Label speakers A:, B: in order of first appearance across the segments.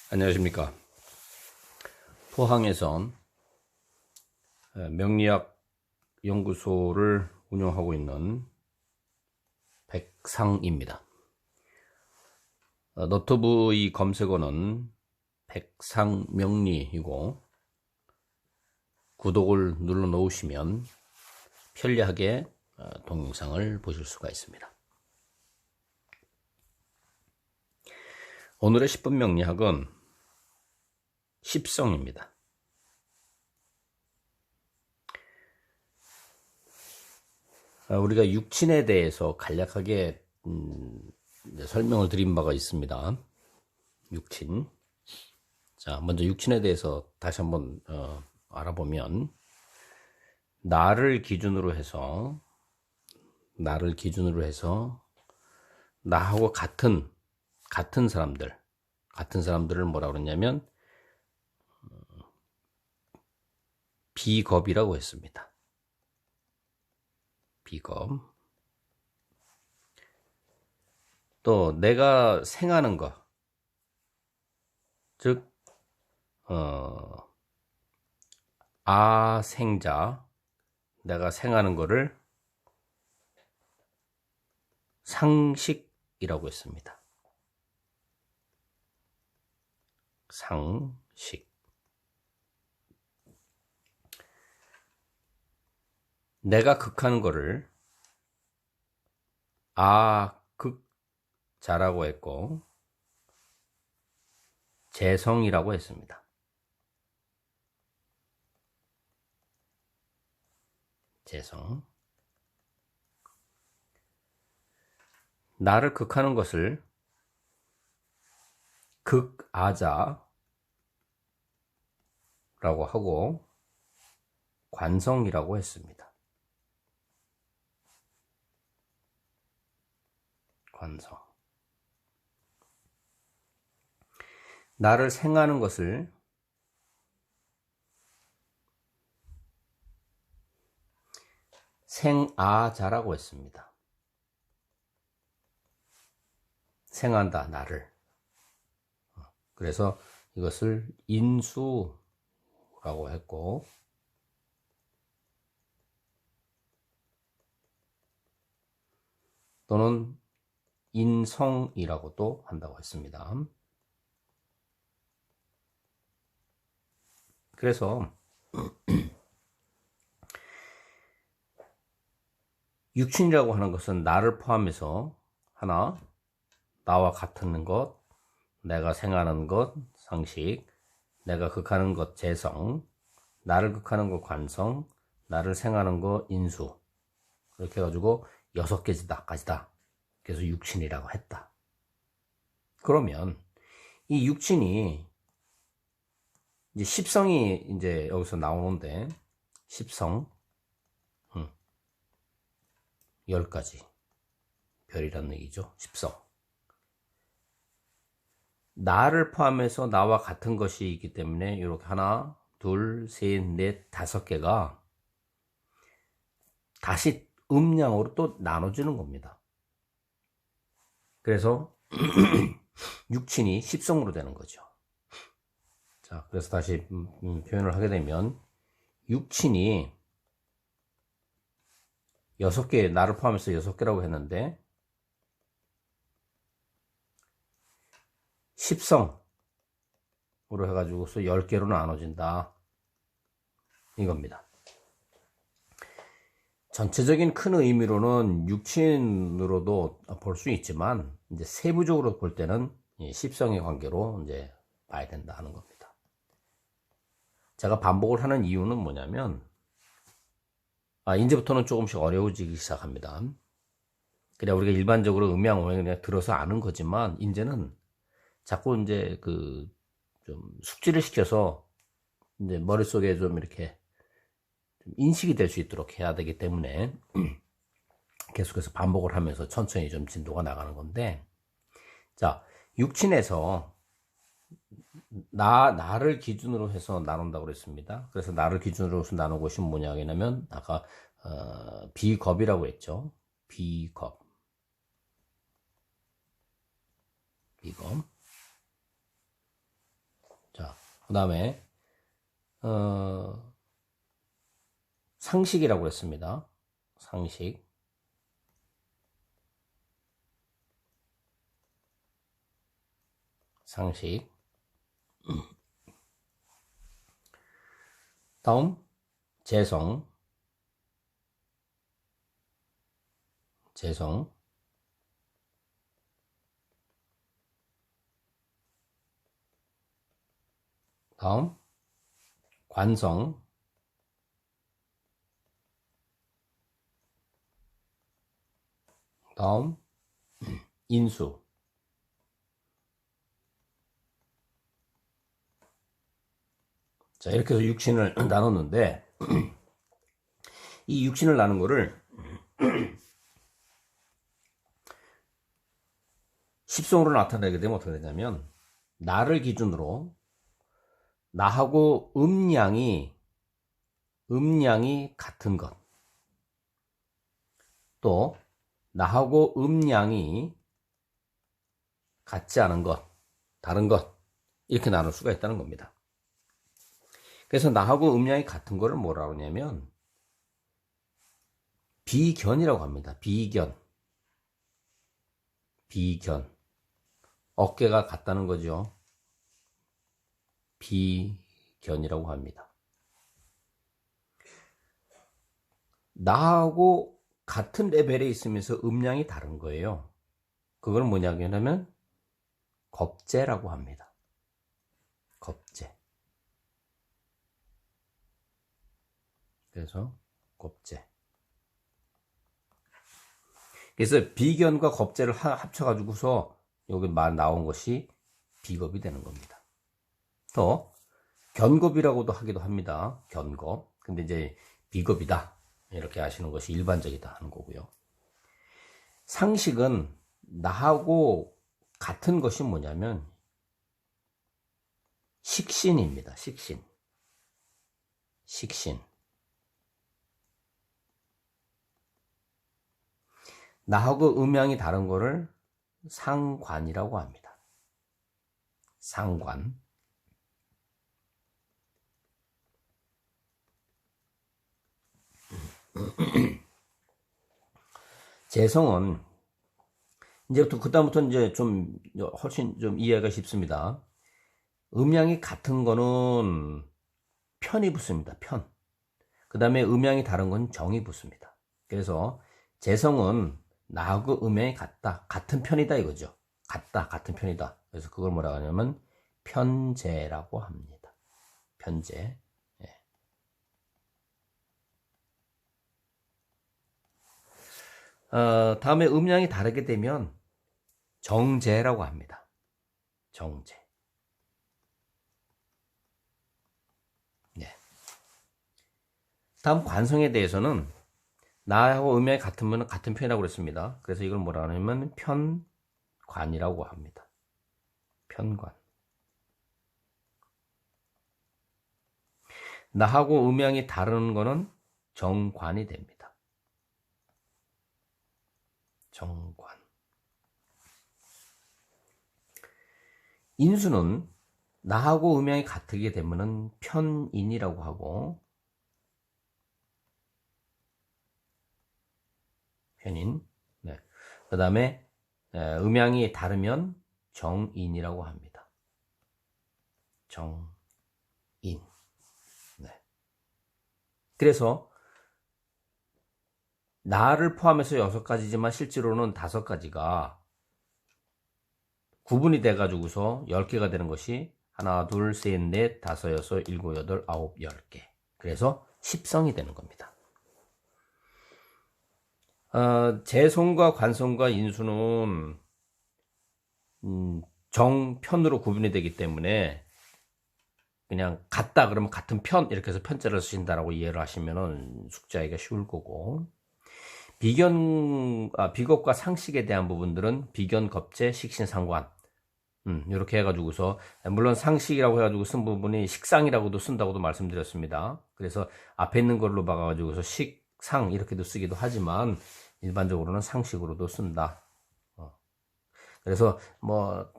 A: 안녕하십니까. 포항에선 명리학 연구소를 운영하고 있는 백상입니다. 너튜브의 검색어는 백상명리이고 구독을 눌러 놓으시면 편리하게 동영상을 보실 수가 있습니다. 오늘의 10분 명리학은 십성입니다. 우리가 육친에 대해서 간략하게 설명을 드린 바가 있습니다. 육친. 자, 먼저 육친에 대해서 다시 한번 알아보면, 나를 기준으로 해서 나하고 같은 사람들을 뭐라 그러냐면 비겁이라고 했습니다. 비겁. 또 내가 생하는 것, 즉 아생자, 내가 생하는 거를 상식이라고 했습니다. 상식. 내가 극하는 거를 아극자라고 했고 재성이라고 했습니다. 재성. 나를 극하는 것을 극아자라고 하고 관성이라고 했습니다. 관성. 나를 생하는 것을 생아자라고 했습니다. 생한다, 나를. 그래서 이것을 인수라고 했고, 또는 인성이라고도 한다고 했습니다. 그래서 육친이라고 하는 것은 나를 포함해서 하나, 나와 같은 것, 내가 생하는 것, 상식, 내가 극하는 것, 재성, 나를 극하는 것, 관성, 나를 생하는 것, 인수. 이렇게 해가지고 6가지다. 그래서 육친이라고 했다. 그러면 이 육친이 이제 십성이 이제 여기서 나오는데, 십성 10가지 별이라는 얘기죠. 십성. 나를 포함해서 나와 같은 것이 있기 때문에 이렇게 하나, 둘, 셋, 넷, 5개가 다시 음량으로 또 나눠지는 겁니다. 그래서 육친이 십성으로 되는 거죠. 자, 그래서 다시 표현을 하게 되면 육친이 6개, 나를 포함해서 6개라고 했는데 십성으로 해가지고서 10개로 나눠진다, 이겁니다. 전체적인 큰 의미로는 육친으로도 볼 수 있지만, 이제 세부적으로 볼 때는 십성의 관계로 이제 봐야 된다 하는 겁니다. 제가 반복을 하는 이유는 뭐냐면, 이제부터는 조금씩 어려워지기 시작합니다. 그냥 우리가 일반적으로 음양오행 그냥 들어서 아는 거지만, 이제는 자꾸 이제 좀 숙지를 시켜서 이제 머릿속에 좀 이렇게 좀 인식이 될 수 있도록 해야 되기 때문에 계속해서 반복을 하면서 천천히 좀 진도가 나가는 건데, 자, 육친에서 나를 기준으로 해서 나눈다고 그랬습니다. 그래서 나를 기준으로 해서 나눈 것이 뭐냐면, 아까 비겁이라고 했죠. 비겁. 자, 그 다음에, 상식이라고 했습니다. 상식. 상식. 다음, 재성. 재성. 다음, 관성. 다음, 인수. 자, 이렇게 해서 육신을 나눴는데, 이 육신을 나눈 거를 십성으로 나타내게 되면 어떻게 되냐면, 나를 기준으로 나하고 음량이 같은 것, 또 나하고 음량이 같지 않은 것, 다른 것, 이렇게 나눌 수가 있다는 겁니다. 그래서 나하고 음량이 같은 거를 뭐라고 하냐면 비견이라고 합니다. 비견. 어깨가 같다는 거죠. 비견이라고 합니다. 나하고 같은 레벨에 있으면서 음량이 다른 거예요. 그걸 뭐냐면 겁재라고 합니다. 겁재. 그래서 겁재. 그래서 비견과 겁재를 합쳐가지고서 여기 나온 것이 비겁이 되는 겁니다. 또 견겁이라고도 하기도 합니다. 견겁. 근데 이제 비겁이다. 이렇게 아시는 것이 일반적이다 하는 거고요. 상식은 나하고 같은 것이 뭐냐면 식신입니다. 식신. 나하고 음양이 다른 거를 상관이라고 합니다. 상관. 재성은 이제부터 그다음부터 이제 좀 훨씬 좀 이해가 쉽습니다. 음양이 같은 거는 편이 붙습니다. 편. 그 다음에 음양이 다른 건 정이 붙습니다. 그래서 재성은 나하고 음양이 같다. 같은 편이다 이거죠. 같은 편이다. 그래서 그걸 뭐라고 하냐면 편재라고 합니다. 편재. 예. 다음에 음양이 다르게 되면 정재라고 합니다. 정재. 네. 다음 관성에 대해서는 나하고 음양이 같으면 같은 편이라고 그랬습니다. 그래서 이걸 뭐라 하냐면 편관이라고 합니다. 편관. 나하고 음양이 다른 거는 정관이 됩니다. 정관. 인수는 나하고 음양이 같게 되면은 편인이라고 하고, 편인. 네. 그 다음에 음양이 다르면 정인이라고 합니다. 정인. 네. 그래서 나를 포함해서 6가지지만 실제로는 5가지가 구분이 돼가지고서 10개가 되는 것이 하나, 둘, 셋, 넷, 다섯, 여섯, 일곱, 여덟, 아홉, 10개. 그래서 10성이 되는 겁니다. 재성과 관성과 인수는 정편으로 구분이 되기 때문에 그냥 같다 그러면 같은 편 이렇게 해서 편자를 쓰신다라고 이해를 하시면은 숙제하기가 쉬울 거고, 비겁과 상식에 대한 부분들은 비견, 겁재, 식신, 상관 이렇게 해가지고서, 물론 상식이라고 해가지고 쓴 부분이 식상이라고도 쓴다고도 말씀드렸습니다. 그래서 앞에 있는 걸로 봐가지고서 식상 이렇게도 쓰기도 하지만 일반적으로는 상식으로도 쓴다. 그래서 뭐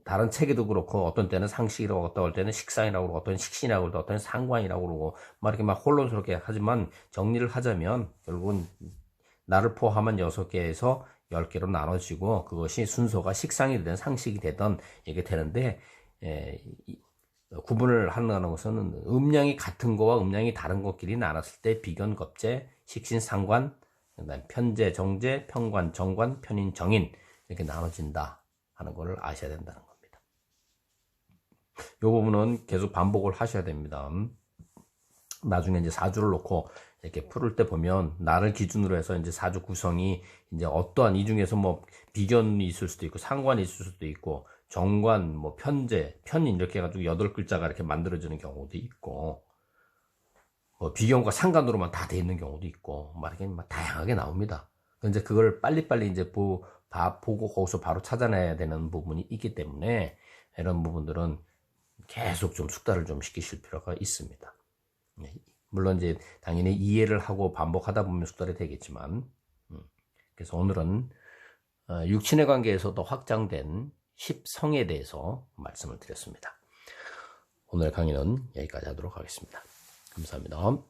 A: 다른 책에도 그렇고 어떤 때는 상식이라고 어떤 때는 식상이라고 그러고 어떤 때는 식신이라고 그러고 어떤 때는 상관이라고 그러고 막 이렇게 막 혼란스럽게 하지만 정리를 하자면 결국은 나를 포함한 6개에서 10개로 나눠지고 그것이 순서가 식상이 되든 상식이 되든 이게 되는데 구분을 하는 것은 음량이 같은 거와 음량이 다른 것끼리 나눴을 때 비견, 겁재, 식신, 상관, 그다음 편재, 정재, 편관, 정관, 편인, 정인 이렇게 나눠진다 하는 것을 아셔야 된다는 겁니다. 이 부분은 계속 반복을 하셔야 됩니다. 나중에 이제 사주를 놓고 이렇게 풀을 때 보면 나를 기준으로 해서 이제 사주 구성이 이제 어떠한 이 중에서 뭐 비견이 있을 수도 있고 상관이 있을 수도 있고 정관, 뭐 편재, 편인 이렇게 해가지고 8글자가 이렇게 만들어지는 경우도 있고 뭐 비견과 상관으로만 다 돼 있는 경우도 있고 막 이렇게 막 다양하게 나옵니다. 이제 그걸 빨리빨리 이제 보고 거기서 바로 찾아내야 되는 부분이 있기 때문에 이런 부분들은 계속 좀 숙달을 좀 시키실 필요가 있습니다. 물론 이제 당연히 이해를 하고 반복하다 보면 숙달이 되겠지만 그래서 오늘은 육친의 관계에서도 확장된 10성에 대해서 말씀을 드렸습니다. 오늘 강의는 여기까지 하도록 하겠습니다. 감사합니다.